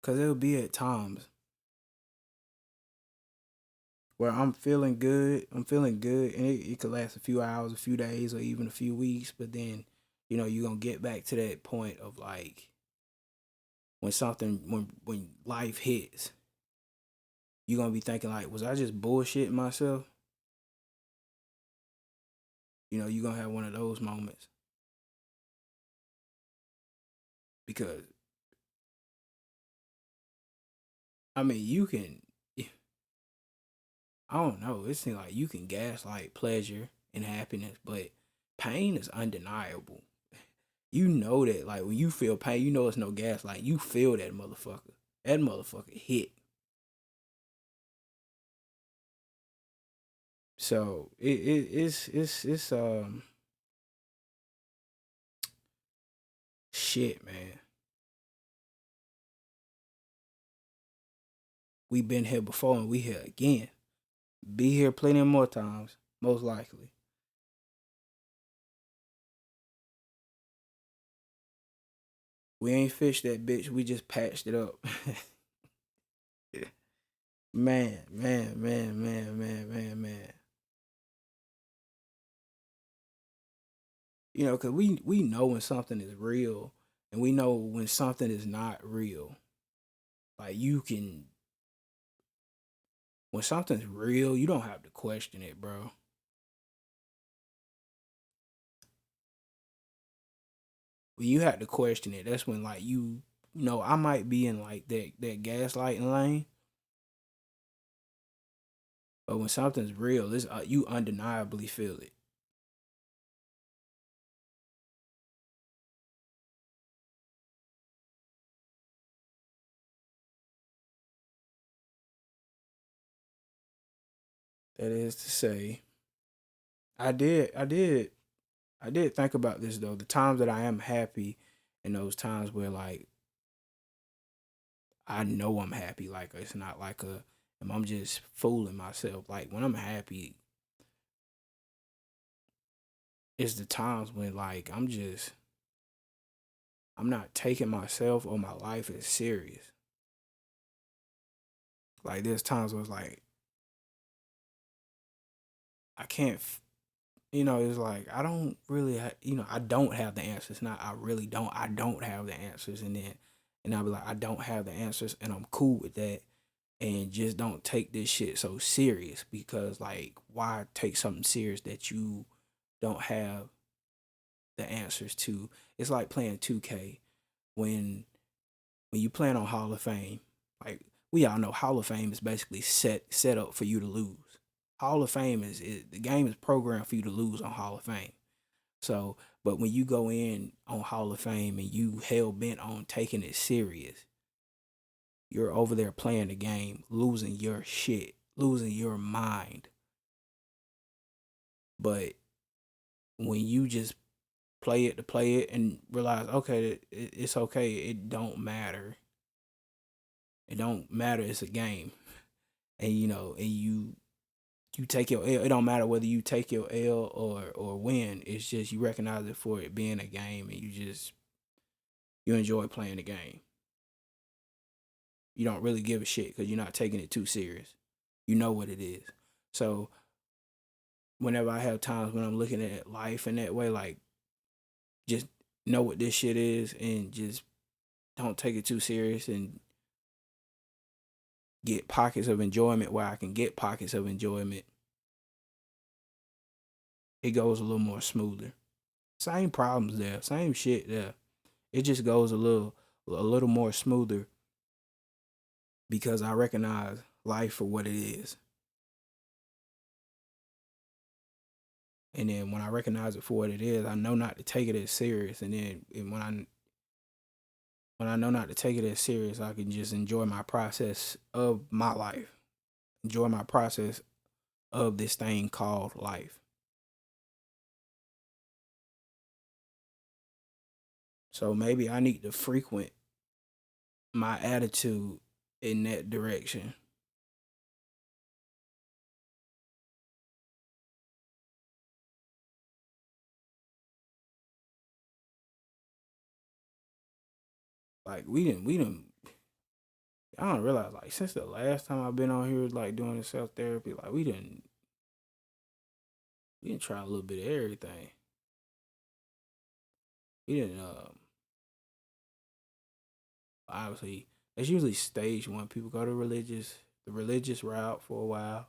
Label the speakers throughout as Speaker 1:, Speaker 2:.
Speaker 1: Cause it'll be at times where I'm feeling good, and it could last a few hours, a few days, or even a few weeks. But then, you're gonna get back to that point of like when life hits, you're gonna be thinking like, was I just bullshitting myself? You're gonna have one of those moments because I mean, you can. I don't know. It seems like you can gaslight pleasure and happiness, but pain is undeniable. You know that, like when you feel pain, it's no gaslight. You feel that motherfucker. That motherfucker hit. So it's shit, man. We been here before and we here again. Be here plenty more times, most likely. We ain't fished that bitch. We just patched it up. Man, man, man, man, man, man, man. Cause we know when something is real, and we know when something is not real. Like when something's real, you don't have to question it, bro. When you have to question it, that's when like I might be in like that gaslighting lane, but when something's real, it's you undeniably feel it. That is to say, I did, I did, I did think about this though. The times that I am happy, and those times where like I know I'm happy, like it's not like I'm just fooling myself. Like when I'm happy, it's the times when like I'm not taking myself or my life as serious. Like there's times where it's like I can't, it's like I don't really, I don't have the answers. Not I really don't. I don't have the answers, and I'll be like I don't have the answers, and I'm cool with that, and just don't take this shit so serious because like why take something serious that you don't have the answers to? It's like playing 2K when you plan on Hall of Fame, like we all know Hall of Fame is basically set up for you to lose. Hall of Fame is the game is programmed for you to lose on Hall of Fame. So, but when you go in on Hall of Fame and you hell bent on taking it serious, you're over there playing the game, losing your shit, losing your mind. But when you just play it to play it and realize, okay, it's okay, it don't matter. It don't matter. It's a game, and and you take your L. It don't matter whether you take your L or win. It's just you recognize it for it being a game, and you enjoy playing the game. You don't really give a shit because you're not taking it too serious. You know what it is. So whenever I have times when I'm looking at life in that way, like just know what this shit is and just don't take it too serious and get pockets of enjoyment where I can get pockets of enjoyment, it goes a little more smoother. Same problems there, same shit there. It just goes a little more smoother because I recognize life for what it is. And then when I recognize it for what it is, I know not to take it as serious. And then when I know not to take it as serious, I can just enjoy my process of my life. Enjoy my process of this thing called life. So maybe I need to frequent my attitude in that direction. Like we didn't I don't realize like since the last time I've been on here like doing the self therapy, like we didn't try a little bit of everything. We didn't obviously it's usually stage one. People go to the religious route for a while.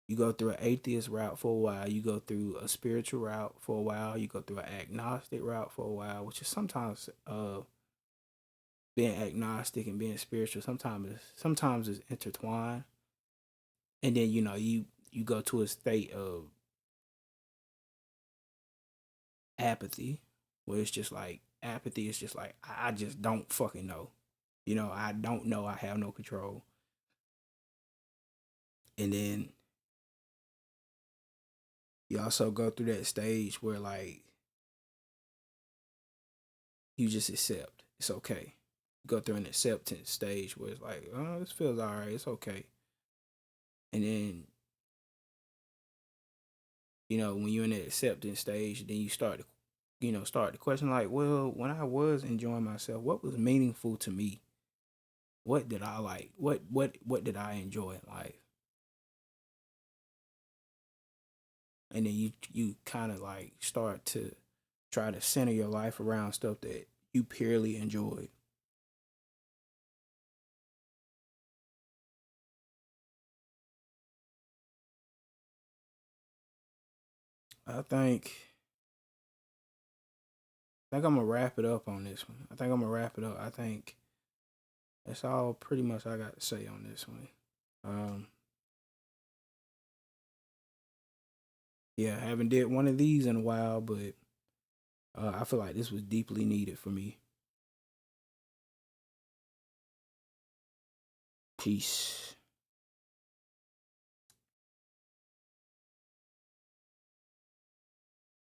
Speaker 1: You go through an atheist route for a while. You go through a spiritual route for a while. You go through an agnostic route for a while, which is sometimes being agnostic and being spiritual. Sometimes it's intertwined, and then you go to a state of apathy, where it's just like apathy is just like I just don't fucking know. I don't know. I have no control. And then you also go through that stage where like you just accept. It's okay. You go through an acceptance stage where it's like, oh, this feels all right. It's okay. And then, when you're in that acceptance stage, then you start to question like, well, when I was enjoying myself, what was meaningful to me? What did I like? What did I enjoy in life? And then you kind of like start to try to center your life around stuff that you purely enjoyed. I think I'm gonna wrap it up on this one. I think I'm gonna wrap it up. I think that's all pretty much I got to say on this one. Um, yeah, I haven't did one of these in a while, but I feel like this was deeply needed for me. Peace.